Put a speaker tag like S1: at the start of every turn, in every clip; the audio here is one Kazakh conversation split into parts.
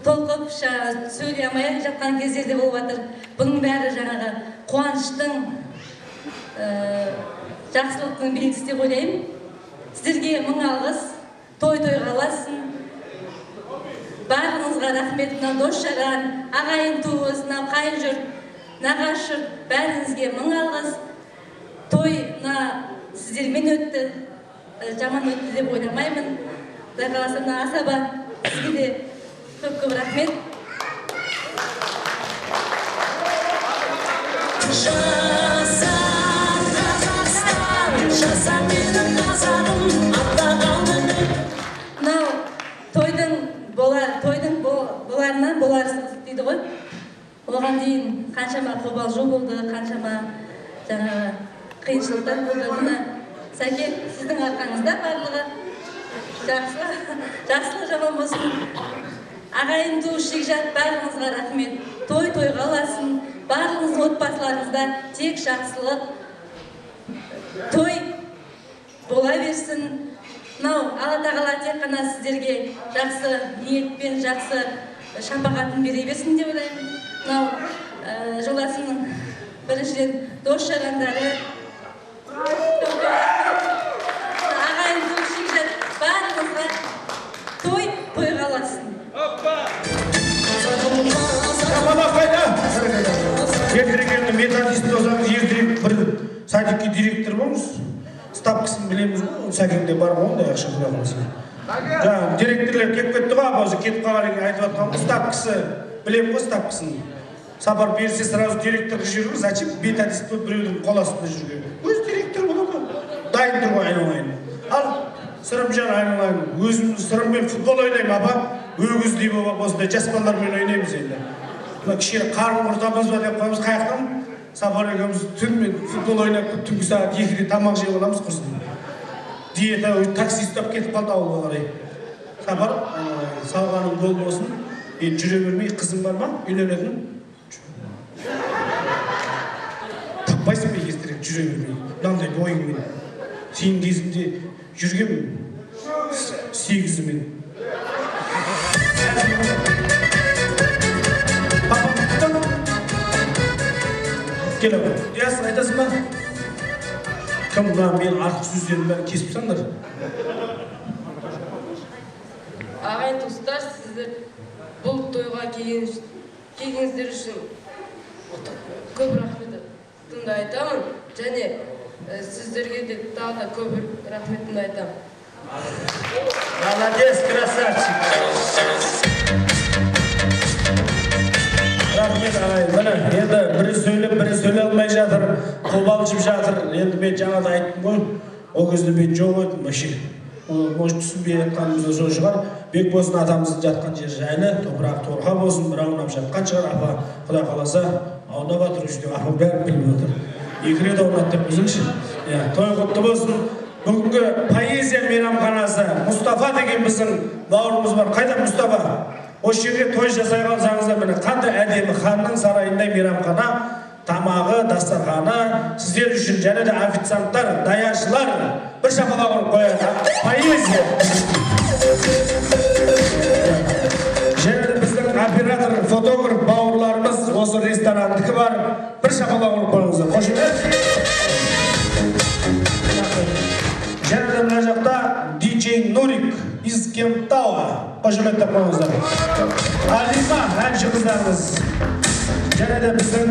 S1: толқып сөйлей алмай жатқан кездерде болып жатыр. Бұның бәрі жаңағы қуаныштың, жақсылықтың белгісі деп ойлаймын. Сіздерге мың алғыс, той қаласын. Барлығыңызға рахмет. Мына дос-жаран, ағайын туыс, қайын жұрт, нағашы жұрт, бәріңізге мың алғыс. Той сіздермен өтті, жаман өтті деп ойламаймын. Құдай қаласа Асаба, сізге де көп рахмет. Тойдың боларынан боларсыз дейді ғой. Оған дейін қаншама қобалжу болды, қаншама жаңағы қиыншылықтар болды. Мына Сәке, сіздің арқаңызда барлығы жақсылық жаман болсын. Ағайын туыс жекжат барлығыңызға рахмет. Той қаласын. Барлығыңыз отбасыларыңызда тек жақсылық. Той бола берсін. Алла тағала тек қана сіздерге жақсы ниетпен, жақсы шапағатын бере берсін деп ойлаймын. Жолдасымның біріншіден дос-жарандары, ағайын туыс жекжат барлығыңызға той қаласын.
S2: Ертерекенді методист болсаңыз, ертерек бір садикке директор болыңыз. Ставкасын білеміз ғой, Сәкенде бар ғой, ондай ақша құлағымыз. Жаңағы директорлер кеп кетті ғой, өзі кетіп қалған айтып жатқан ғой, ставкасы білем ғой, ставкасын. Сапар берсе сразу директорға жүру, зачем методист болып біреудің қол астында жүрген. Өз директор болады ғой, дайын тұр ғой айналайын. Ал Сырымжан айналайын, өзіміз Сырыммен футбол ойнаймын, апа, өгіздей болып осындай жас балалармен ойнаймыз енді. Кішкене қарын құртамыз ба деп қоймыз, қаяқтан Сапар екеуміз түнмен футбол ойнап, түнгі сағат 2-де тамақ жеп аламыз құрсын. Диета такси ұстап кетіп қалды ауылға қарай. Сапар, салғаның бол болсын. Жүре бермей, қызым бар ма? Үйленетін? Таппайсың ба естерек жүре бермей? Мынандай бойыңмен. Сен кезінде жүргенмін 8-мен. Кел ау, ясын айтасың ба? Кім мен артық сөздерін бәрін кесіп сандар?
S3: Ағайын туыстар, сіздер бұл тойға келгеніңіздер үшін көп рахметімді айтамын. Және сіздерге де тағы да көп рахметімді айтамын.
S2: Молодец, красавчик! Рахмет ағайын, міне, енді бірі сөйлеп, бірі сөйлей алмай жатыр, қобалжып жатыр. Енді мен жаңада айттым ғой, ол кезде мен жоқ едім, вообще. Может, түсінбей жатқанымызда сол шығар. Бекбосын атамыздың жатқан жер жайлы, топырақ торқа болсын, бір аунап жатқан шығар, апа, Құдай қаласа, аунап жатыр, үште апа бәрін біліп отыр. Екі рет аунап деп біздіңші. Той құтты болсын. Бүгінгі поэзия мейрамханасы, Мұстафа деген біздің бауырымыз бар. Қайда Мұстафа? Осы жерде той жасай қалсаңыздар, міне қандай әдемі ханның сарайындай мейрамхана, тамағы, дастарханы, сіздер үшін және де официанттар, даяршылар бір шапалақ ұрып қояды. Поэзия. Және де біздің оператор, фотограф бауырларымыз осы ресторандікі бар. Бір шапалақ ұрып қойыңыздар. Қошемет. Және де мына жақта DJ Нурик из Кентауа. Қошеметтеп қойыңыздар. Алима, әнші қыздарымыз. Және де біздің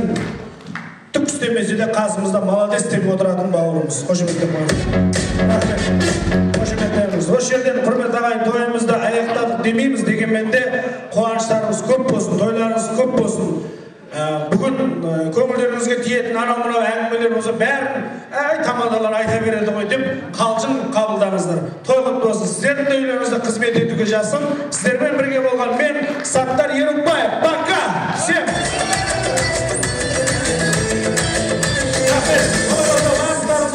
S2: түк істемесе де қасымызда молодец деп отыратын бауырымыз. Қошеметтеп қойыңыздар. Қошеметтеміз. Осы жерден құрмет ағайын тойымызды аяқтадық демейміз, дегенмен де қуаныштарыңыз көп болсын, тойларыңыз көп болсын. Бүгін көңілдеріңізге тиетін анау-мынау әңгімелер болса бәрін тамадалар айта береді ғой деп қалжың қабылдаңыздар. Той құтты болсын. Сіздердің де үйлеріңізде қызмет етуге жазсын. Сіздермен бірге болған мен Саттар Ерікбаев. Пока! Всем! Рахмет!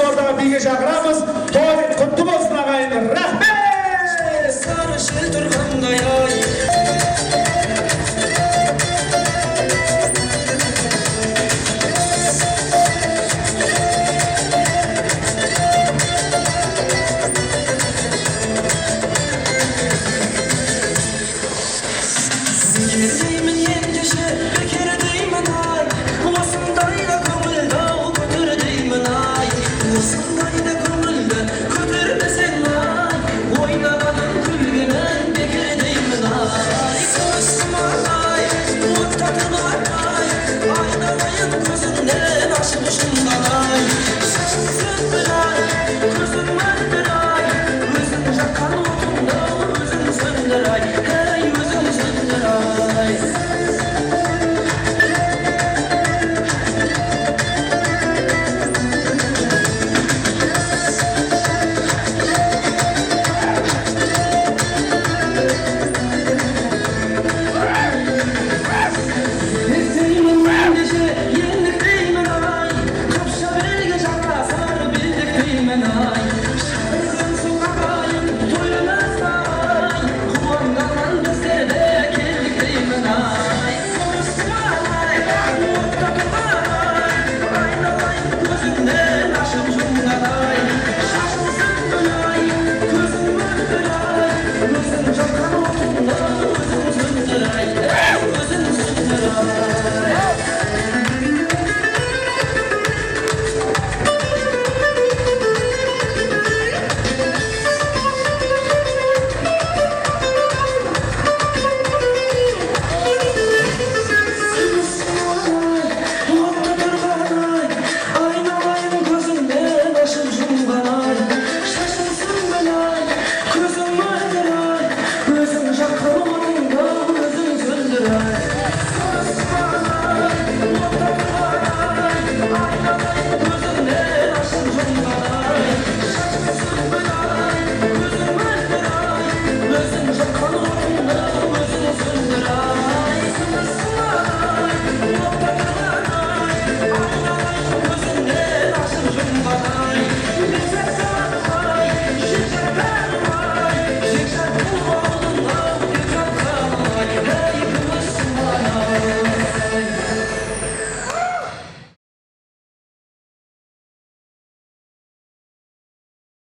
S2: Ортаға биге шақырамыз. Той құтты болсын ағайын. Рахмет! Сары жел тұрғандай ай.
S4: Geri